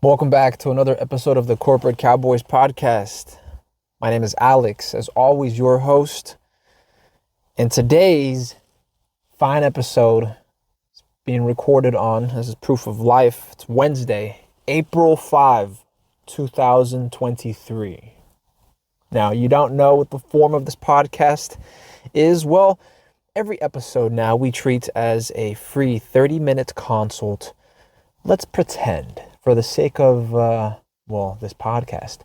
Welcome back to another episode of the Corporate Cowboys podcast. My name is Alex, as always, your host. And today's fine episode is being recorded on, this is proof of life. It's Wednesday, April 5, 2023. Now, you don't know what the form of this podcast is. Well, every episode now we treat as a free 30-minute consult. Let's pretend, for the sake of, this podcast,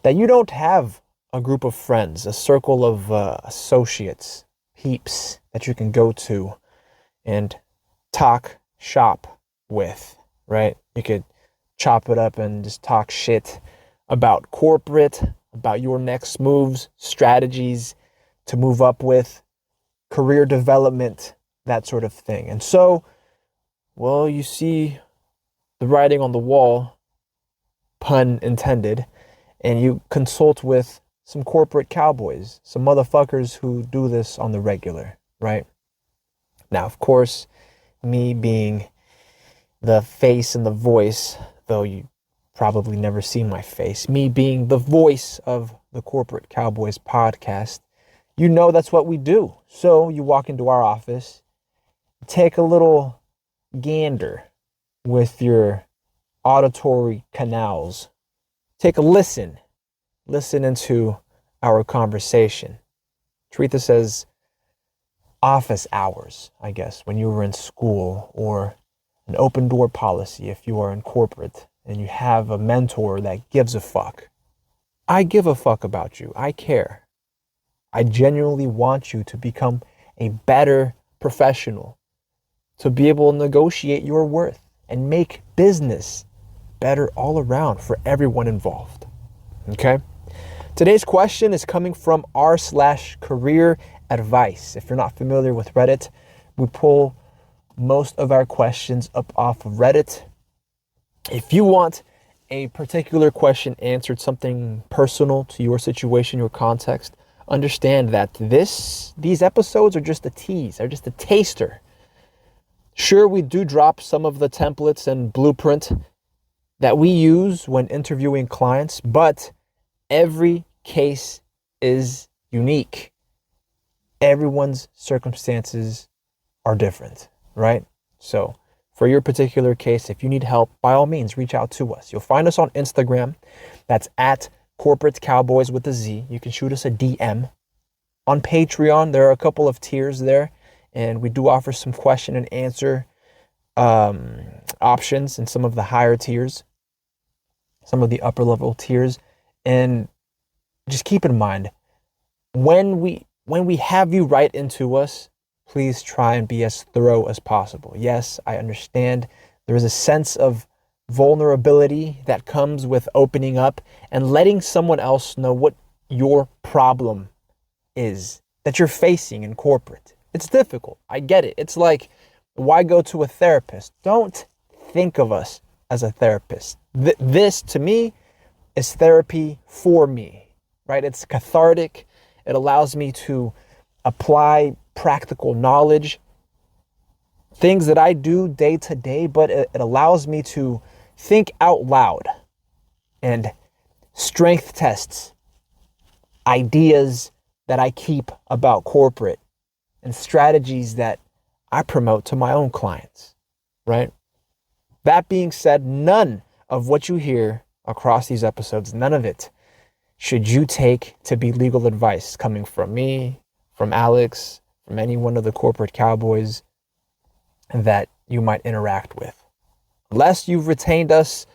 that you don't have a group of friends, a circle of associates, peeps that you can go to and talk shop with, right? You could chop it up and just talk shit about corporate, about your next moves, strategies to move up with, career development, that sort of thing. And so, well, you see the writing on the wall, pun intended, and you consult with some corporate cowboys, some motherfuckers who do this on the regular, right? Now, of course, me being the face and the voice, though you probably never seen my face, me being the voice of the Corporate Cowboys podcast, you know that's what we do. So you walk into our office, take a little gander with your auditory canals. Take a listen into our conversation. Treat this as office hours, I guess, when you were in school, or an open door policy if you are in corporate and you have a mentor that gives a fuck. I give a fuck about you. I care. I genuinely want you to become a better professional, to be able to negotiate your worth and make business better all around for everyone involved. Okay? Today's question is coming from r/career advice. If you're not familiar with Reddit, we pull most of our questions up off of Reddit. If you want a particular question answered, something personal to your situation, your context, understand that these episodes are just a tease, they're just a taster. Sure, we do drop some of the templates and blueprint that we use when interviewing clients, but every case is unique. Everyone's circumstances are different, right? So for your particular case, if you need help, by all means, reach out to us. You'll find us on Instagram. That's at Corporate Cowboys with a Z. You can shoot us a DM. On Patreon, there are a couple of tiers there, and we do offer some question and answer options in some of the higher tiers, some of the upper level tiers. And just keep in mind, when we have you write into us, please try and be as thorough as possible. Yes, I understand there is a sense of vulnerability that comes with opening up and letting someone else know what your problem is that you're facing in corporate. It's difficult. I get it. It's like, why go to a therapist? Don't think of us as a therapist. This, to me, is therapy for me, right? It's cathartic. It allows me to apply practical knowledge, things that I do day to day, but it allows me to think out loud and strength tests ideas that I keep about corporate and strategies that I promote to my own clients, right? That being said, none of what you hear across these episodes, none of it should you take to be legal advice coming from me, from Alex, from any one of the corporate cowboys that you might interact with. Unless you've retained us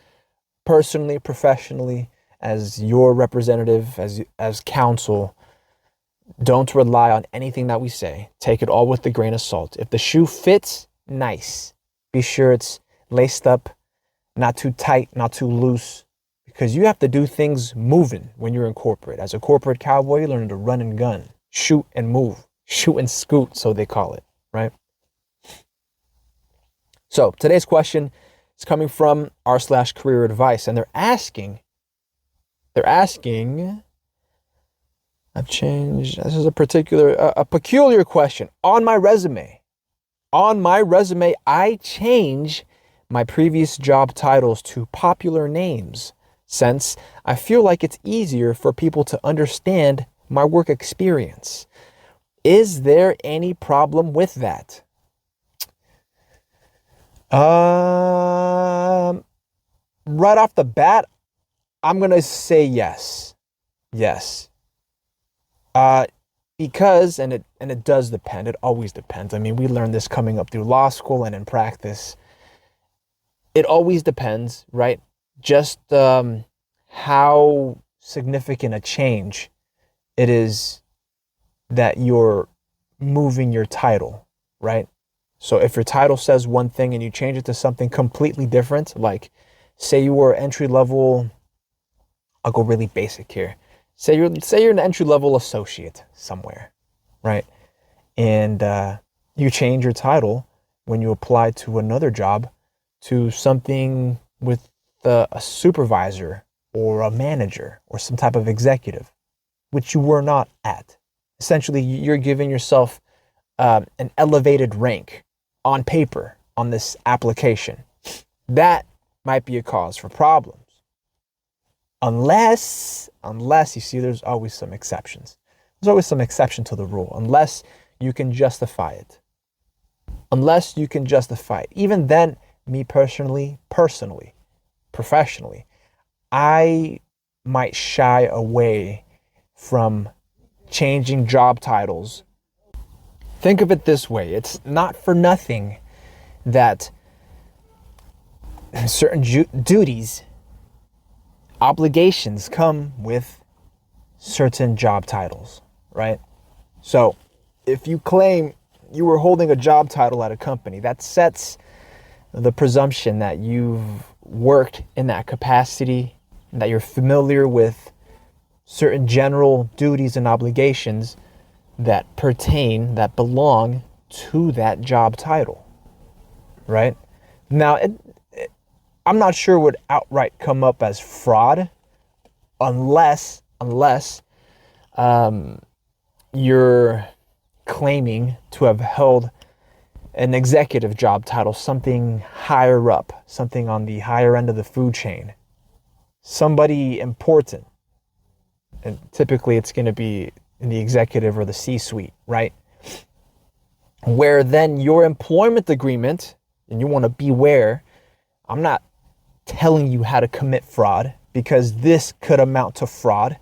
personally, professionally, as your representative, as counsel, don't rely on anything that we say. Take it all with a grain of salt. If the shoe fits, nice. Be sure it's laced up, not too tight, not too loose, because you have to do things moving when you're in corporate. As a corporate cowboy, you learn to run and gun, shoot and move, shoot and scoot, so they call it, right? So today's question is coming from r/career advice, and they're asking, I've changed, this is a peculiar question. On my resume, I change my previous job titles to popular names, since I feel like it's easier for people to understand my work experience. Is there any problem with that? Right off the bat, I'm going to say yes. Yes. Because it does depend. It always depends. I mean, we learned this coming up through law school and in practice. It always depends, right? Just how significant a change it is that you're moving your title, right? So if your title says one thing and you change it to something completely different, like say you were entry level, I'll go really basic here. Say you're an entry level associate somewhere, right? And you change your title when you apply to another job to something with a supervisor or a manager or some type of executive, which you were not at. Essentially, you're giving yourself an elevated rank on paper on this application. That might be a cause for problems. Unless you see, there's always some exceptions. There's always some exception to the rule, unless you can justify it. Unless you can justify it. Even then, me personally, professionally, I might shy away from changing job titles. Think of it this way. It's not for nothing that certain duties, obligations come with certain job titles, right? So if you claim you were holding a job title at a company, that sets the presumption that you've worked in that capacity, that you're familiar with certain general duties and obligations that belong to that job title, right? Now, I'm not sure it would outright come up as fraud unless you're claiming to have held an executive job title, something higher up, something on the higher end of the food chain, somebody important. And typically it's going to be in the executive or the C-suite, right? Where then your employment agreement, and you want to beware, I'm not telling you how to commit fraud because this could amount to fraud.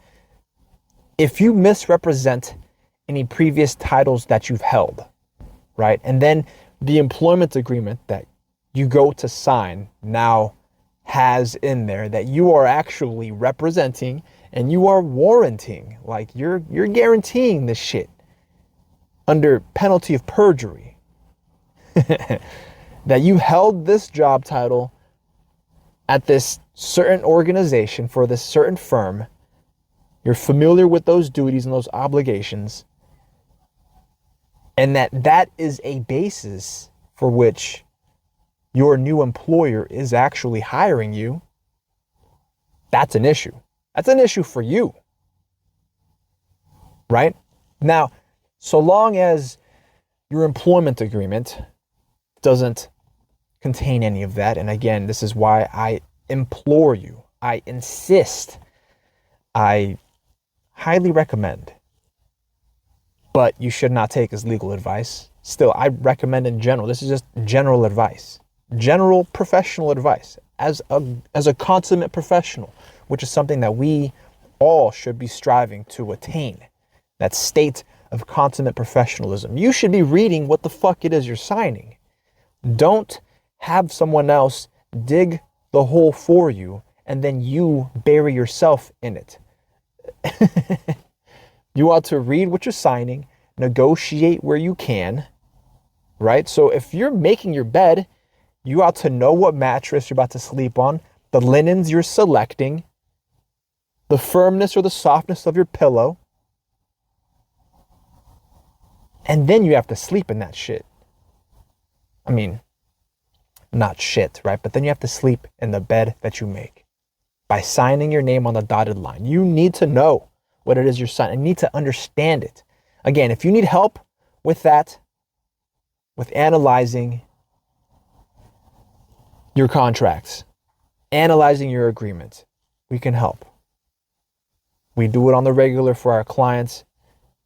If you misrepresent any previous titles that you've held, right? And then the employment agreement that you go to sign now has in there that you are actually representing and you are warranting, like you're guaranteeing this shit under penalty of perjury that you held this job title at this certain organization for this certain firm. You're familiar with those duties and those obligations, and that is a basis for which your new employer is actually hiring you. That's an issue. That's an issue for you, right? Now, so long as your employment agreement doesn't contain any of that, and again, this is why I implore you, I insist, I highly recommend, but you should not take as legal advice. Still, I recommend in general, this is just general advice, general professional advice as a consummate professional, which is something that we all should be striving to attain, that state of consummate professionalism. You should be reading what the fuck it is you're signing. Don't have someone else dig the hole for you and then you bury yourself in it. You ought to read what you're signing, negotiate where you can, right? So if you're making your bed, you ought to know what mattress you're about to sleep on, the linens you're selecting, the firmness or the softness of your pillow. And then you have to sleep in that shit. I mean, not shit, right? But then you have to sleep in the bed that you make by signing your name on the dotted line. You need to know what it is you're signing. You need to understand it. Again, if you need help with that, with analyzing your contracts, analyzing your agreement. We can help. We do it on the regular for our clients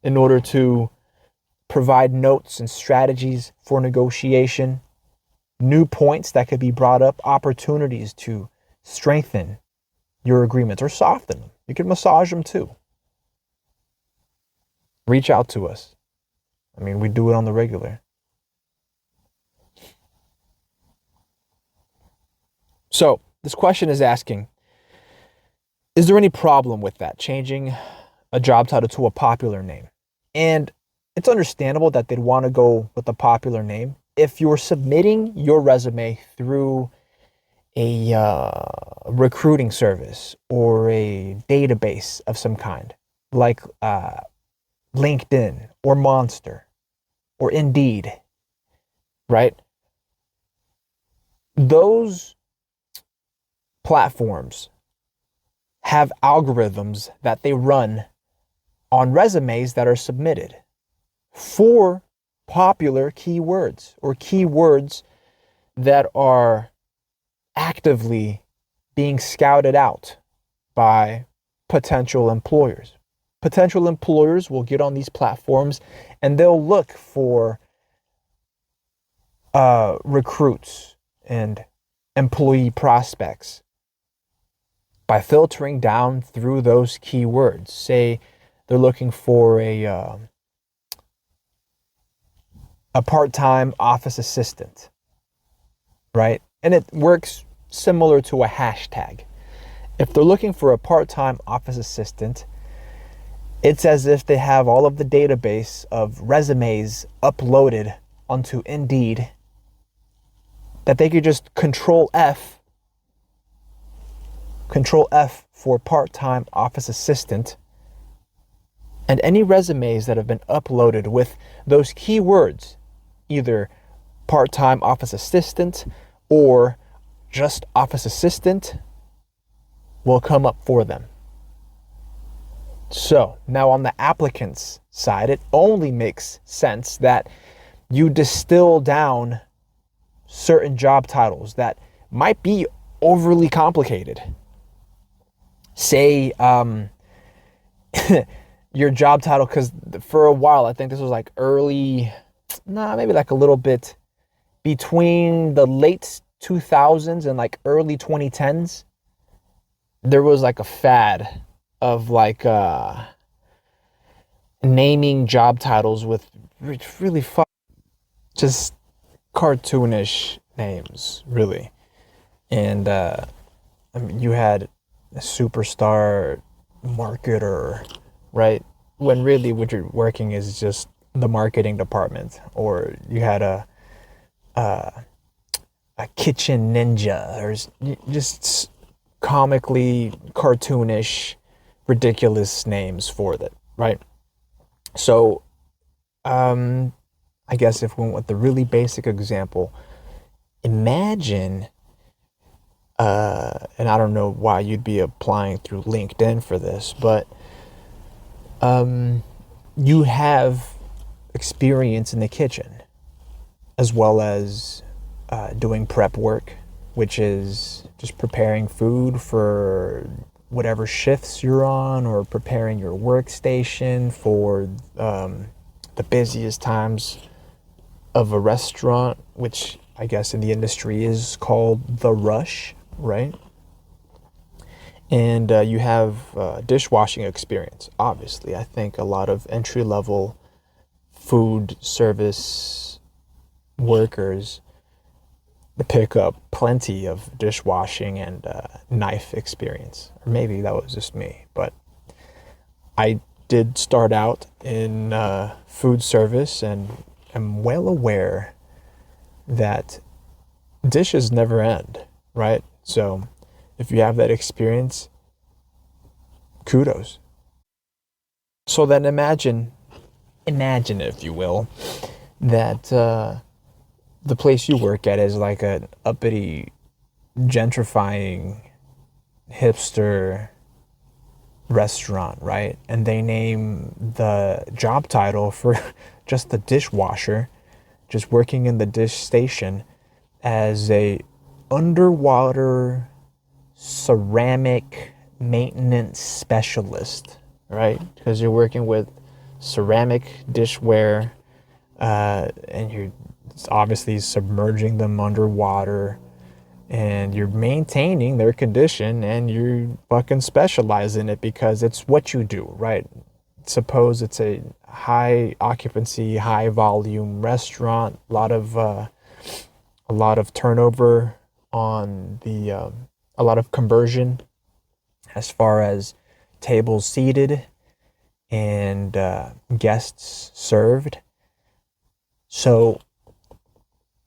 in order to provide notes and strategies for negotiation, new points that could be brought up, opportunities to strengthen your agreements or soften them. You can massage them too. Reach out to us. I mean, we do it on the regular. So this question is asking, is there any problem with that, changing a job title to a popular name? And it's understandable that they'd want to go with a popular name. If you're submitting your resume through a recruiting service or a database of some kind, like LinkedIn or Monster or Indeed, right? Those platforms have algorithms that they run on resumes that are submitted for popular keywords or keywords that are actively being scouted out by potential employers. Potential employers will get on these platforms and they'll look for recruits and employee prospects by filtering down through those keywords. Say they're looking for a part-time office assistant, right? And it works similar to a hashtag. If they're looking for a part-time office assistant, it's as if they have all of the database of resumes uploaded onto Indeed that they could just Control F for part-time office assistant, and any resumes that have been uploaded with those keywords, either part-time office assistant or just office assistant, will come up for them. So now on the applicant's side, it only makes sense that you distill down certain job titles that might be overly complicated. Say your job title, because for a while, I think this was like maybe like a little bit between the late 2000s and like early 2010s, there was like a fad of like naming job titles with really just cartoonish names, really. And I mean, you had a superstar marketer, right? When really what you're working is just the marketing department. Or you had a kitchen ninja, or just comically cartoonish, ridiculous names for that, right? So I guess if we went with the really basic example, imagine and I don't know why you'd be applying through LinkedIn for this, but you have experience in the kitchen as well as doing prep work, which is just preparing food for whatever shifts you're on, or preparing your workstation for the busiest times of a restaurant, which I guess in the industry is called the rush, right? And you have dishwashing experience. Obviously, I think a lot of entry-level food service workers pick up plenty of dishwashing and knife experience. Or maybe that was just me, but I did start out in food service and am well aware that dishes never end, right? So if you have that experience, kudos. So then imagine if you will, that the place you work at is like an uppity, gentrifying, hipster restaurant, right? And they name the job title for just the dishwasher, just working in the dish station, as a underwater ceramic maintenance specialist, right? Because you're working with ceramic dishware, and you're obviously submerging them underwater, and you're maintaining their condition, and you fucking specialize in it because it's what you do, right? Suppose it's a high occupancy, high volume restaurant, a lot of turnover on a lot of conversion as far as tables seated and guests served. So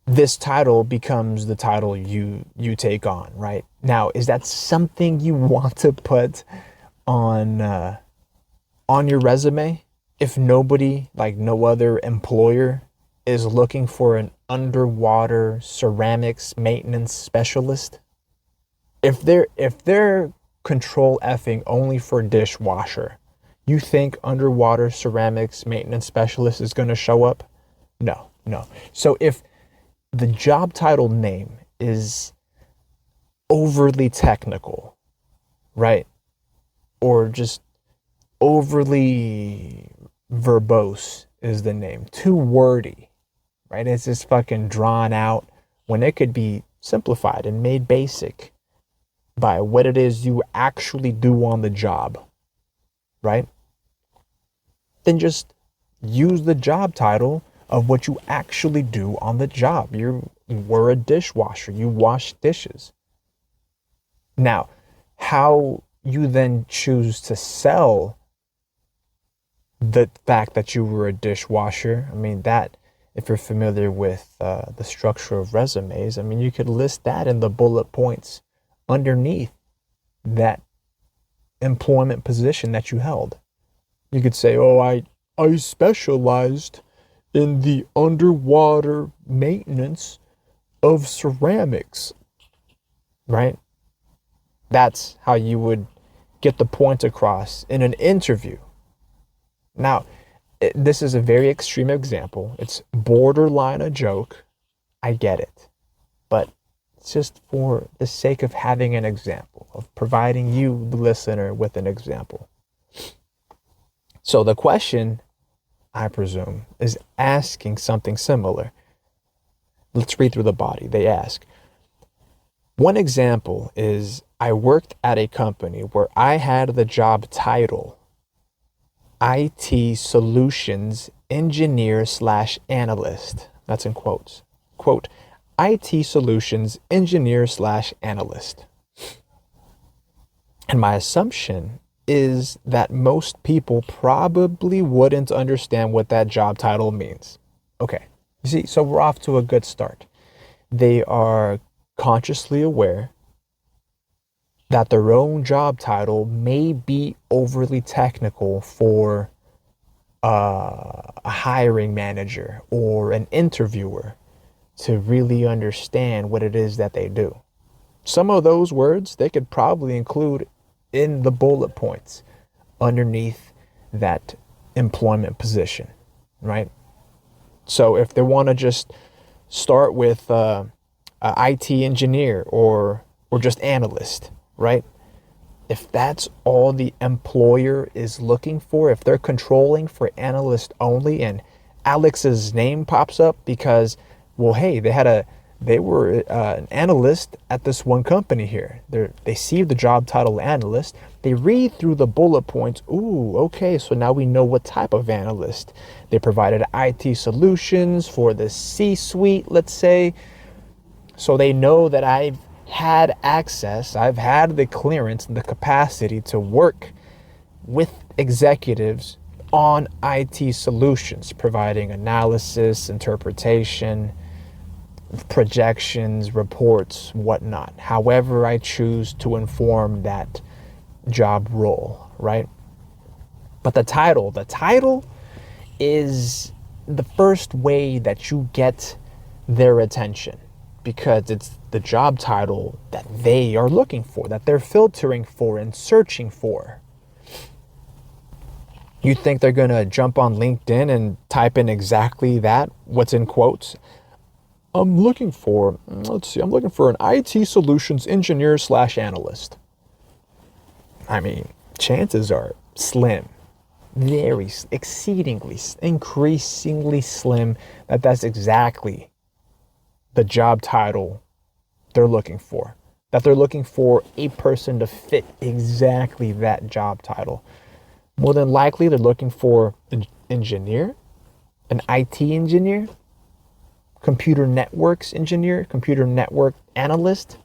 this title becomes the title you take on, right? Now, is that something you want to put on your resume if nobody, like no other employer, is looking for an underwater ceramics maintenance specialist? If they're control effing only for dishwasher, you think underwater ceramics maintenance specialist is going to show up? No. So if the job title name is overly technical, right? Or just overly verbose is the name. Too wordy, right? It's just fucking drawn out when it could be simplified and made basic by what it is you actually do on the job, right? Then just use the job title of what you actually do on the job. We're a dishwasher. You wash dishes. Now, how you then choose to sell the fact that you were a dishwasher, I mean, that, if you're familiar with the structure of resumes, I mean, you could list that in the bullet points underneath that employment position that you held. You could say, oh, I specialized in the underwater maintenance of ceramics, right? That's how you would get the point across in an interview. Now, this is a very extreme example. It's borderline a joke. I get it. But it's just for the sake of having an example, of providing you, the listener, with an example. So the question, I presume, is asking something similar. Let's read through the body. They ask, one example is, I worked at a company where I had the job title IT Solutions Engineer / Analyst. That's in quotes. Quote, IT Solutions Engineer / Analyst. And my assumption is that most people probably wouldn't understand what that job title means. Okay, you see, so we're off to a good start. They are consciously aware that their own job title may be overly technical for a hiring manager or an interviewer to really understand what it is that they do. Some of those words they could probably include in the bullet points underneath that employment position, right? So if they want to just start with a IT engineer or just analyst, right? If that's all the employer is looking for, if they're controlling for analyst only and Alex's name pops up because, well, hey, they were an analyst at this one company here. They see the job title analyst. They read through the bullet points. Ooh, okay, so now we know what type of analyst. They provided IT solutions for the C-suite, let's say. So they know that I've had access, I've had the clearance and the capacity to work with executives on IT solutions, providing analysis, interpretation, projections, reports, whatnot. However I choose to inform that job role, right? But the title is the first way that you get their attention, because it's the job title that they are looking for, that they're filtering for and searching for. You think they're going to jump on LinkedIn and type in exactly that, what's in quotes? I'm looking for, I'm looking for an IT solutions engineer slash analyst. I mean, chances are slim, very, exceedingly, increasingly slim that that's exactly the job title they're looking for. That they're looking for a person to fit exactly that job title. More than likely, they're looking for an engineer, an IT engineer, computer networks engineer, computer network analyst,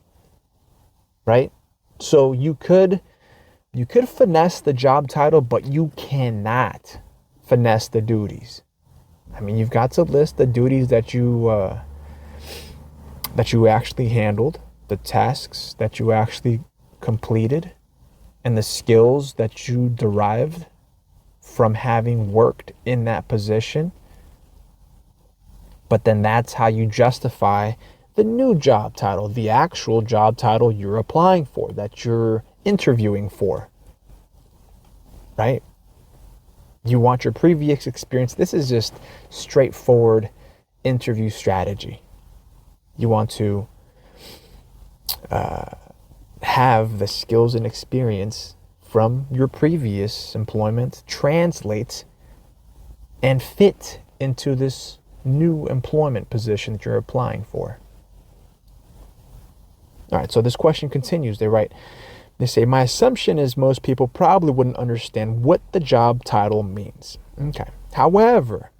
right? So you could finesse the job title, but you cannot finesse the duties. I mean, you've got to list the duties that you actually handled, the tasks that you actually completed, and the skills that you derived from having worked in that position. But then that's how you justify the new job title, the actual job title you're applying for, that you're interviewing for, right? You want your previous experience. This is just straightforward interview strategy. You want to have the skills and experience from your previous employment translate and fit into this new employment position that you're applying for. All right, so this question continues. They say, my assumption is most people probably wouldn't understand what the job title means. Okay. However,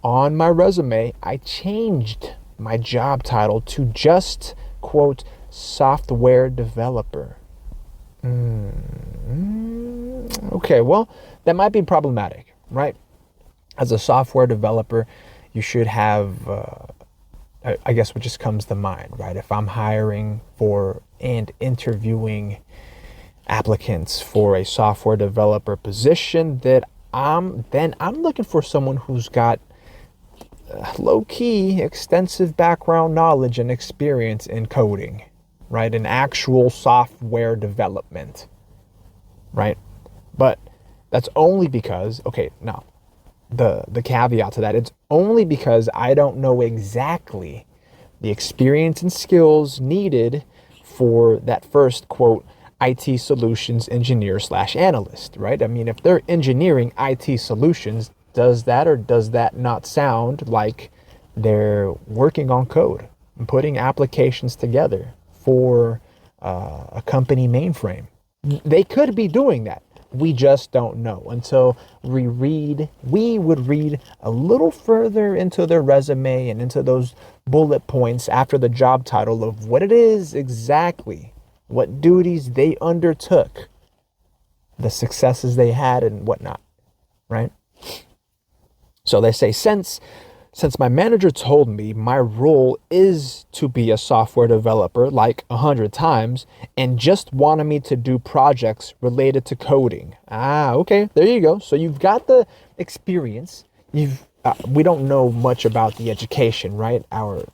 on my resume, I changed my job title to just, quote, software developer. Okay, well, that might be problematic, right? As a software developer, you should have, I guess what just comes to mind, right? If I'm hiring for and interviewing applicants for a software developer position, then I'm looking for someone who's got low-key extensive background knowledge and experience in coding, right? In actual software development, right? But that's only because, okay, now the caveat to that, it's only because I don't know exactly the experience and skills needed for that first, quote, IT solutions engineer slash analyst, right? I mean, if they're engineering IT solutions, does that or does that not sound like they're working on code and putting applications together for a company mainframe? They could be doing that. We just don't know until we would read a little further into their resume and into those bullet points after the job title of what it is exactly, what duties they undertook, the successes they had and whatnot, right? So they say, since my manager told me my role is to be a software developer like 100 times and just wanted me to do projects related to coding. Okay, there you go. So you've got the experience. We don't know much about the education, right? Our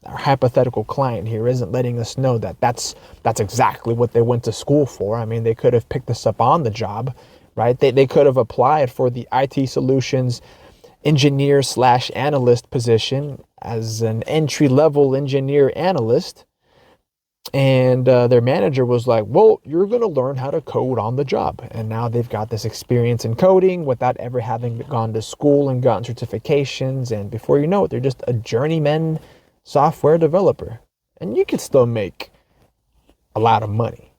hypothetical client here isn't letting us know that that's exactly what they went to school for. I mean, they could have picked this up on the job, right? They could have applied for the IT solutions engineer slash analyst position as an entry-level engineer analyst. And their manager was like, well, you're going to learn how to code on the job. And now they've got this experience in coding without ever having gone to school and gotten certifications. And before you know it, they're just a journeyman software developer. And you could still make a lot of money.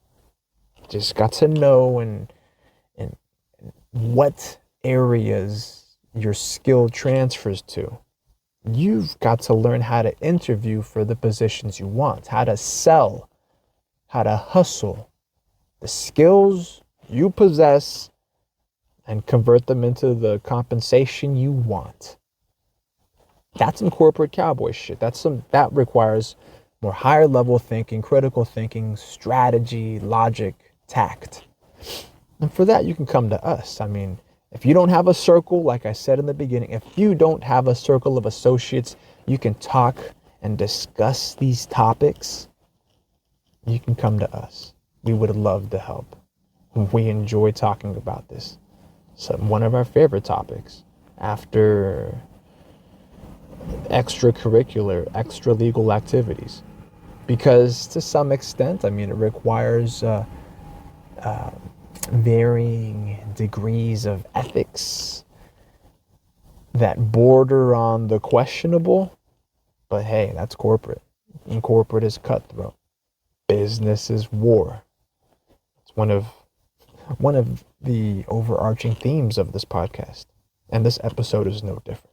Just got to know and what areas your skill transfers to. You've got to learn how to interview for the positions you want, how to sell, how to hustle the skills you possess and convert them into the compensation you want. That's some corporate cowboy shit. That requires more higher level thinking, critical thinking, strategy, logic, tact. And for that, you can come to us. I mean, if you don't have a circle, like I said in the beginning, if you don't have a circle of associates, you can talk and discuss these topics, you can come to us. We would love to help. We enjoy talking about this. So one of our favorite topics after extracurricular, extra legal activities. Because to some extent, I mean, it requires varying degrees of ethics that border on the questionable. But hey, that's corporate. And corporate is cutthroat. Business is war. It's one of the overarching themes of this podcast. And this episode is no different.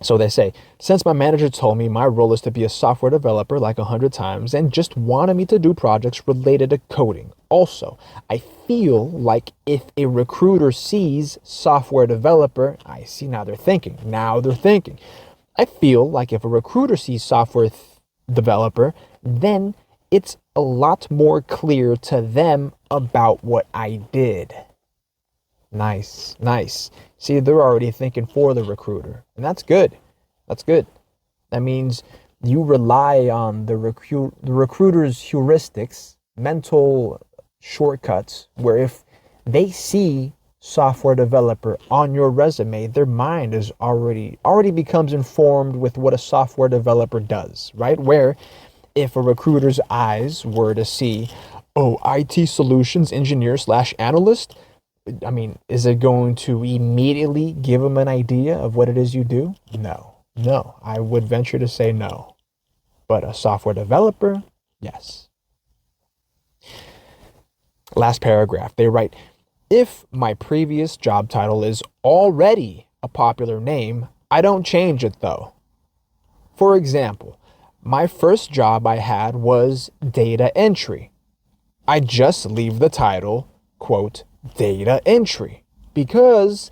So they say, since my manager told me my role is to be a software developer like 100 times and just wanted me to do projects related to coding. Also, I feel like if a recruiter sees software developer, I see now they're thinking. I feel like if a recruiter sees software developer, then it's a lot more clear to them about what I did. Nice. See, they're already thinking for the recruiter, and that's good. That means you rely on the recruiter's heuristics, mental shortcuts, where if they see software developer on your resume, their mind is already becomes informed with what a software developer does, right? Where if a recruiter's eyes were to see, oh, IT solutions engineer / analyst, I mean, is it going to immediately give them an idea of what it is you do? No, I would venture to say no. But a software developer, yes. Last paragraph, they write, if my previous job title is already a popular name, I don't change it though. For example, my first job I had was data entry. I just leave the title, quote, data entry, because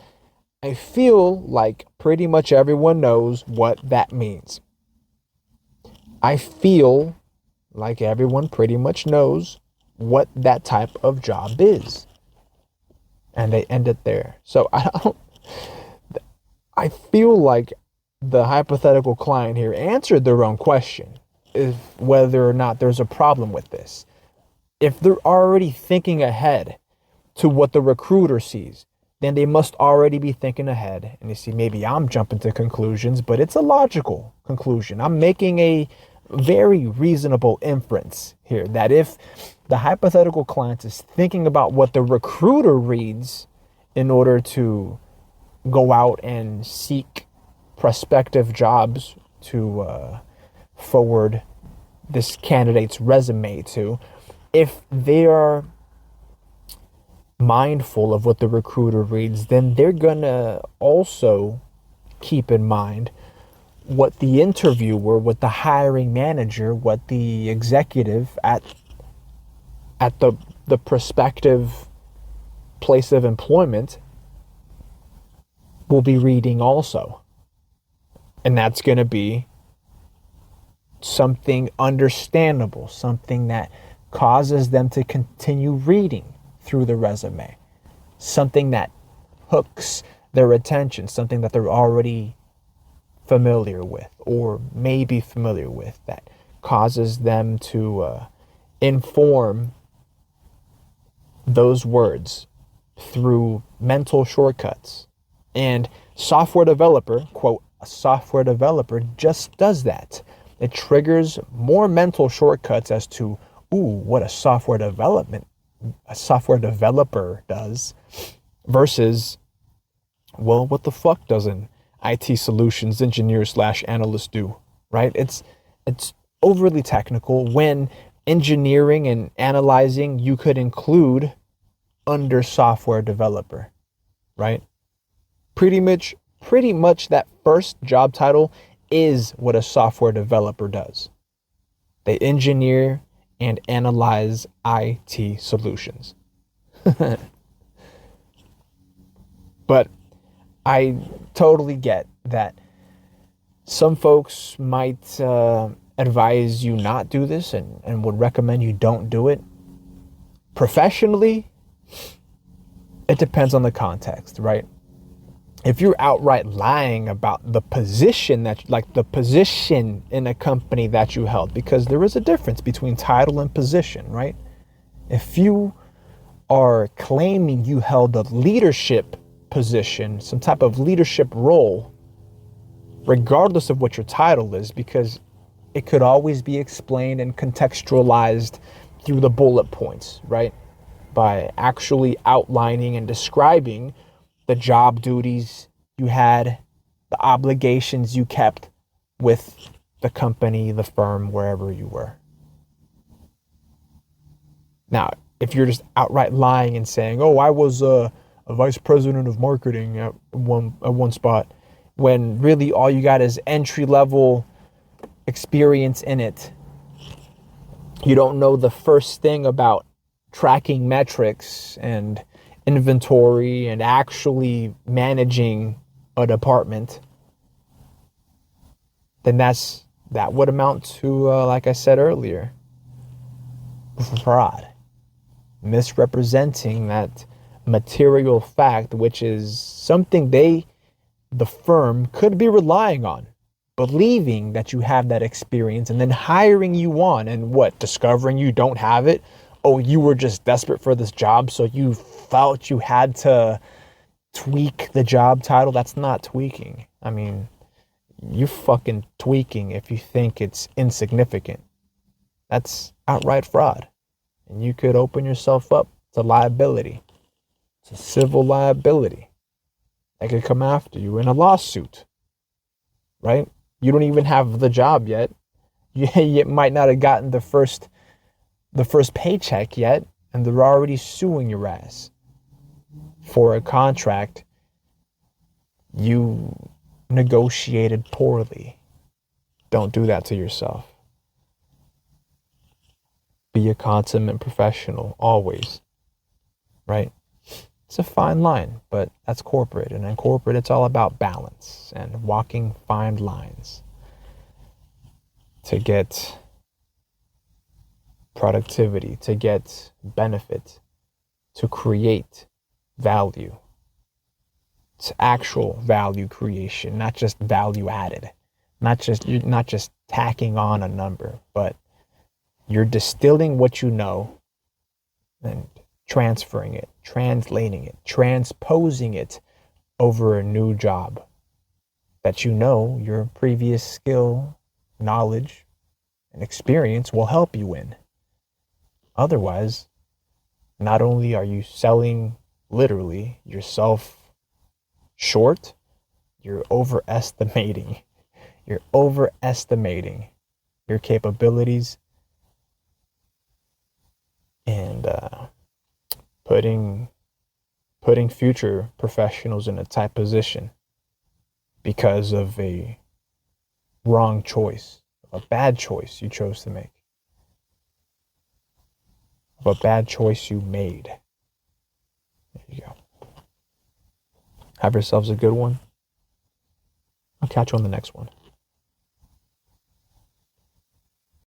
I feel like pretty much everyone knows what that means. I feel like everyone pretty much knows what that type of job is. And they end it there. So I feel like the hypothetical client here answered their own question, is whether or not there's a problem with this. If they're already thinking ahead to what the recruiter sees, then they must already be thinking ahead. And you see, maybe I'm jumping to conclusions, but it's a logical conclusion. I'm making a very reasonable inference here that if the hypothetical client is thinking about what the recruiter reads in order to go out and seek prospective jobs to forward this candidate's resume to, if they are mindful of what the recruiter reads, then they're gonna also keep in mind what the interviewer, what the hiring manager, what the executive at the prospective place of employment will be reading also. And that's going to be something understandable, something that causes them to continue reading through the resume, something that hooks their attention, something that they're already familiar with or may be familiar with, that causes them to inform those words through mental shortcuts. And software developer, quote, a software developer just does that. It triggers more mental shortcuts as to, what a software developer does versus, well, what the fuck does an IT solutions engineer / analyst do, right? It's overly technical when engineering and analyzing you could include under software developer, right? Pretty much that first job title is what a software developer does. They engineer and analyze IT solutions. But I totally get that some folks might advise you not do this and would recommend you don't do it. Professionally, it depends on the context, right? If you're outright lying about the position the position in a company that you held, because there is a difference between title and position, right? If you are claiming you held a leadership position, some type of leadership role, regardless of what your title is, because it could always be explained and contextualized through the bullet points, right? By actually outlining and describing the job duties you had, the obligations you kept with the company, the firm, wherever you were. Now, if you're just outright lying and saying, "Oh, I was a vice president of marketing at one spot," when really all you got is entry level experience in it, you don't know the first thing about tracking metrics and inventory and actually managing a department, then that would amount to, like I said earlier, fraud, misrepresenting that material fact, which is something the firm could be relying on, believing that you have that experience and then hiring you on, and discovering you don't have it. Oh, you were just desperate for this job, so you felt you had to tweak the job title. That's not tweaking. I mean, you fucking tweaking if you think it's insignificant. That's outright fraud. And you could open yourself up to liability. It's a civil liability. They could come after you in a lawsuit, right? You don't even have the job yet. You might not have gotten the first paycheck yet, and they're already suing your ass for a contract you negotiated poorly. Don't do that to yourself. Be a consummate professional, always, right? It's a fine line, but that's corporate. And in corporate, it's all about balance and walking fine lines to get productivity, to get benefit, to create value. It's actual value creation, not just value added. You're not just tacking on a number, but you're distilling what you know and transferring it, translating it, transposing it over a new job that you know your previous skill, knowledge, and experience will help you in. Otherwise, not only are you selling literally yourself short, you're overestimating your capabilities and putting future professionals in a tight position because of a wrong choice, a bad choice you chose to make, of a bad choice you made. There you go. Have yourselves a good one. I'll catch you on the next one.